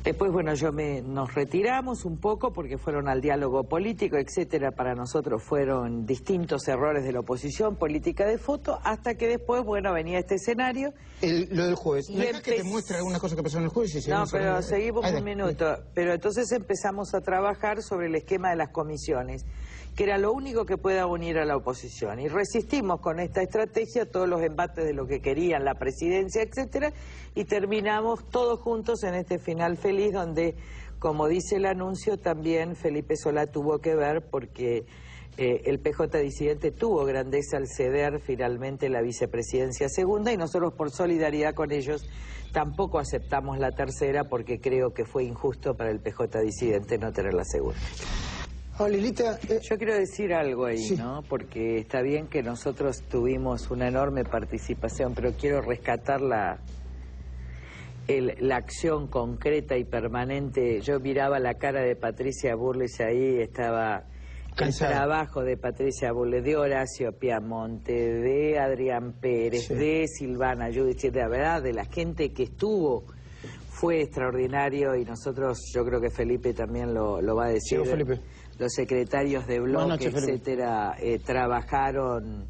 Después, bueno, nos retiramos un poco porque fueron al diálogo político, etcétera. Para nosotros fueron distintos errores de la oposición, política de foto, hasta que después, bueno, venía este escenario. Lo del jueves. ¿No es que te muestre algunas cosas que pasaron el jueves? Y no, pero seguimos un minuto. Pero entonces empezamos a trabajar sobre el esquema de las comisiones, que era lo único que pueda unir a la oposición. Y resistimos con esta estrategia todos los embates de lo que querían la presidencia, etcétera, y terminamos todos juntos en este final feliz donde, como dice el anuncio, también Felipe Solá tuvo que ver porque el PJ disidente tuvo grandeza al ceder finalmente la vicepresidencia segunda y nosotros por solidaridad con ellos tampoco aceptamos la tercera porque creo que fue injusto para el PJ disidente no tener la segunda. Oh, Lilita, yo quiero decir algo ahí, sí, ¿no? Porque está bien que nosotros tuvimos una enorme participación, pero quiero rescatar la acción concreta y permanente. Yo miraba la cara de Patricia Burles ahí, estaba cansada. El trabajo de Patricia Burles, de Horacio Piamonte, de Adrián Pérez, sí, de Silvana Giudici, de la verdad, de la gente que estuvo, fue extraordinario y nosotros, yo creo que Felipe también lo va a decir. Sí, Felipe. Los secretarios de bloque, etcétera, trabajaron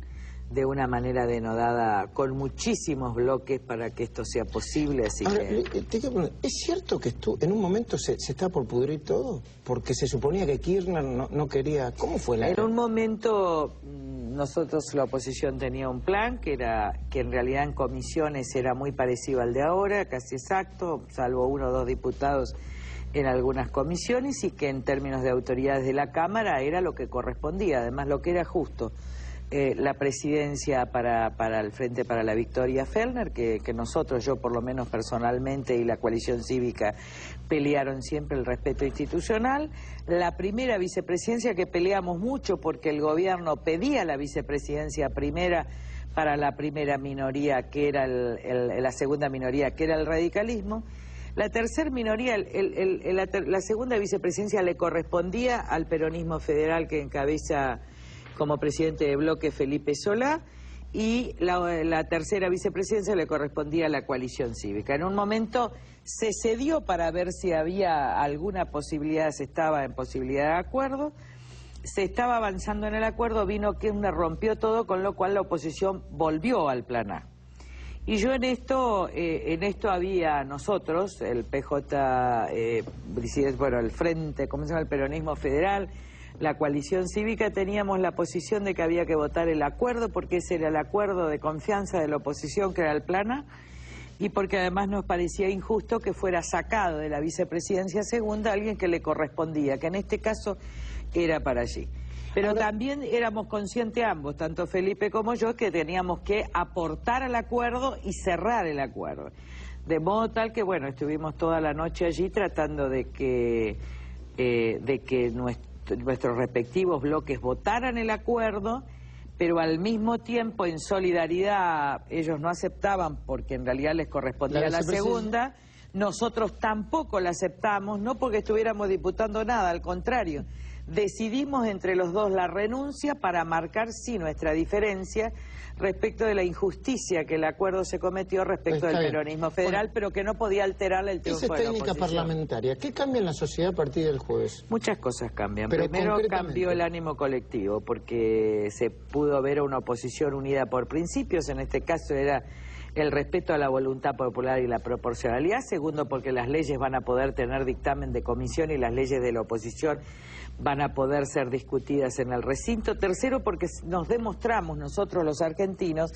de una manera denodada con muchísimos bloques para que esto sea posible, así ahora, que... te quiero preguntar, ¿es cierto que en un momento se está por pudrir todo? Porque se suponía que Kirchner no quería... ¿Cómo fue la...? En un momento nosotros, la oposición, tenía un plan que en realidad en comisiones era muy parecido al de ahora, casi exacto, salvo 1 o 2 diputados en algunas comisiones, y que en términos de autoridades de la Cámara era lo que correspondía, además lo que era justo. La presidencia para el Frente para la Victoria Fellner, que nosotros, yo por lo menos personalmente y la coalición cívica pelearon siempre el respeto institucional. La primera vicepresidencia que peleamos mucho porque el gobierno pedía la vicepresidencia primera para la primera minoría, que era la segunda minoría, que era el radicalismo. La tercera minoría, la segunda vicepresidencia le correspondía al peronismo federal que encabeza como presidente de bloque Felipe Solá, y la tercera vicepresidencia le correspondía a la coalición cívica. En un momento se cedió para ver si había alguna posibilidad, se estaba en posibilidad de acuerdo, se estaba avanzando en el acuerdo, vino Kirchner, rompió todo, con lo cual la oposición volvió al plan A. Y yo en esto había nosotros, el PJ, bueno, el Frente, ¿cómo se llama?, el Peronismo Federal, la coalición cívica, teníamos la posición de que había que votar el acuerdo, porque ese era el acuerdo de confianza de la oposición, que era el plan A, y porque además nos parecía injusto que fuera sacado de la vicepresidencia segunda alguien que le correspondía, que en este caso era para allí. Pero ahora, también éramos conscientes ambos, tanto Felipe como yo, que teníamos que aportar al acuerdo y cerrar el acuerdo. De modo tal que, bueno, estuvimos toda la noche allí tratando de que nuestros respectivos bloques votaran el acuerdo, pero al mismo tiempo, en solidaridad, ellos no aceptaban porque en realidad les correspondía la segunda. Nosotros tampoco la aceptamos, no porque estuviéramos disputando nada, al contrario. Decidimos entre los dos la renuncia para marcar sí nuestra diferencia respecto de la injusticia que el acuerdo se cometió respecto del peronismo federal, pero que no podía alterar el triunfo de la oposición. Esa técnica parlamentaria, ¿qué cambia en la sociedad a partir del jueves? Muchas cosas cambian. Primero cambió el ánimo colectivo, porque se pudo ver a una oposición unida por principios, en este caso era el respeto a la voluntad popular y la proporcionalidad. Segundo, porque las leyes van a poder tener dictamen de comisión y las leyes de la oposición van a poder ser discutidas en el recinto. Tercero, porque nos demostramos nosotros los argentinos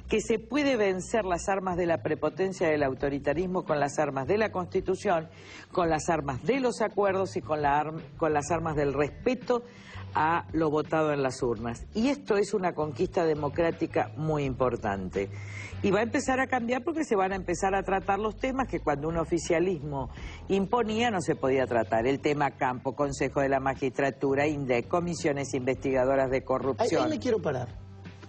que se puede vencer las armas de la prepotencia del autoritarismo con las armas de la Constitución, con las armas de los acuerdos y con las armas del respeto a lo votado en las urnas. Y esto es una conquista democrática muy importante. Y va a empezar a cambiar porque se van a empezar a tratar los temas que cuando un oficialismo imponía no se podía tratar. El tema campo, Consejo de la Magistratura, INDEC, comisiones investigadoras de corrupción. Ahí me quiero parar.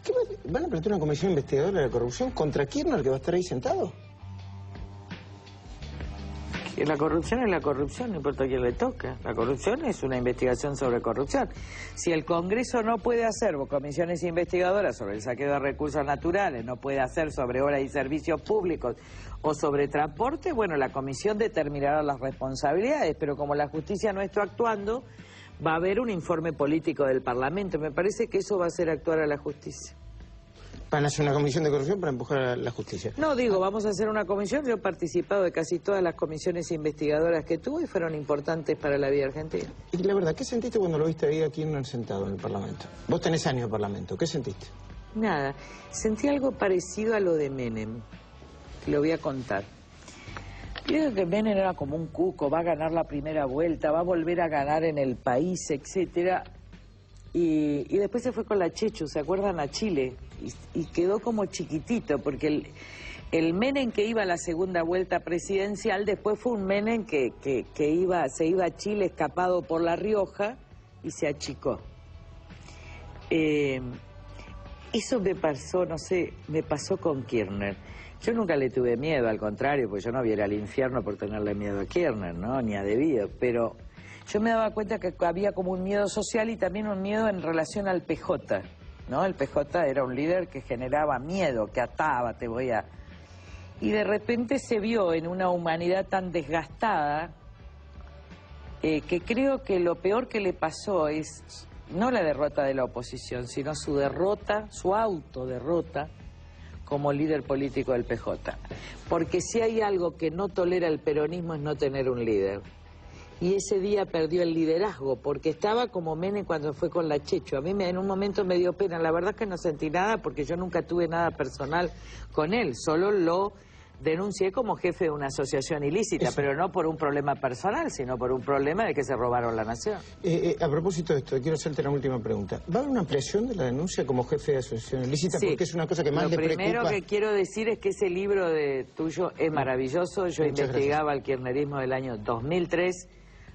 ¿Qué van a plantear una comisión investigadora de corrupción contra Kirchner, que va a estar ahí sentado? Y la corrupción es la corrupción, no importa quién le toca. La corrupción es una investigación sobre corrupción. Si el Congreso no puede hacer comisiones investigadoras sobre el saqueo de recursos naturales, no puede hacer sobre obras y servicios públicos o sobre transporte, bueno, la comisión determinará las responsabilidades, pero como la justicia no está actuando, va a haber un informe político del Parlamento. Me parece que eso va a hacer actuar a la justicia. ¿Van a hacer una comisión de corrupción para empujar a la justicia? No, digo, vamos a hacer una comisión. Yo he participado de casi todas las comisiones investigadoras que tuve y fueron importantes para la vida argentina. Y la verdad, ¿qué sentiste cuando lo viste ahí a Kirchner sentado en el Parlamento? Vos tenés años de Parlamento, ¿qué sentiste? Nada, sentí algo parecido a lo de Menem, que lo voy a contar. Creo que Menem era como un cuco, va a ganar la primera vuelta, va a volver a ganar en el país, etcétera. Y después se fue con la Chechu, ¿se acuerdan? A Chile. Y quedó como chiquitito, porque el Menem que iba a la segunda vuelta presidencial, después fue un Menem que se iba a Chile escapado por La Rioja y se achicó. Eso me pasó, no sé, me pasó con Kirchner. Yo nunca le tuve miedo, al contrario, porque yo no viera al infierno por tenerle miedo a Kirchner, ¿no? Ni a Debido, pero yo me daba cuenta que había como un miedo social y también un miedo en relación al PJ, ¿no? El PJ era un líder que generaba miedo, que ataba, Y de repente se vio en una humanidad tan desgastada que creo que lo peor que le pasó es no la derrota de la oposición, sino su derrota, su autoderrota como líder político del PJ. Porque si hay algo que no tolera el peronismo es no tener un líder. Y ese día perdió el liderazgo, porque estaba como Menem cuando fue con la Chechu. A mí en un momento me dio pena, la verdad es que no sentí nada porque yo nunca tuve nada personal con él, solo lo denuncié como jefe de una asociación ilícita, pero no por un problema personal, sino por un problema de que se robaron la nación. A propósito de esto, quiero hacerte la última pregunta. ¿Va a haber una ampliación de la denuncia como jefe de asociación ilícita? Sí. Porque es una cosa que más le preocupa. Lo primero que quiero decir es que ese libro tuyo es maravilloso. Yo investigaba el kirchnerismo del año 2003.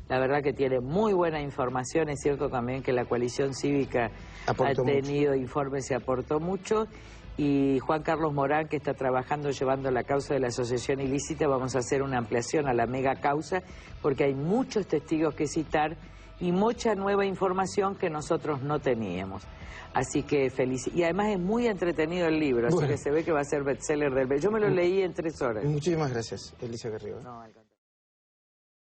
La verdad que tiene muy buena información. Es cierto también que la coalición cívica ha tenido informes y aportó mucho. Y Juan Carlos Morán, que está trabajando llevando la causa de la asociación ilícita, vamos a hacer una ampliación a la mega causa porque hay muchos testigos que citar y mucha nueva información que nosotros no teníamos. Así que feliz. Y además es muy entretenido el libro, así que se ve que va a ser bestseller del... Yo me lo leí en 3 horas. Muchísimas gracias, Elisa Garrido. No,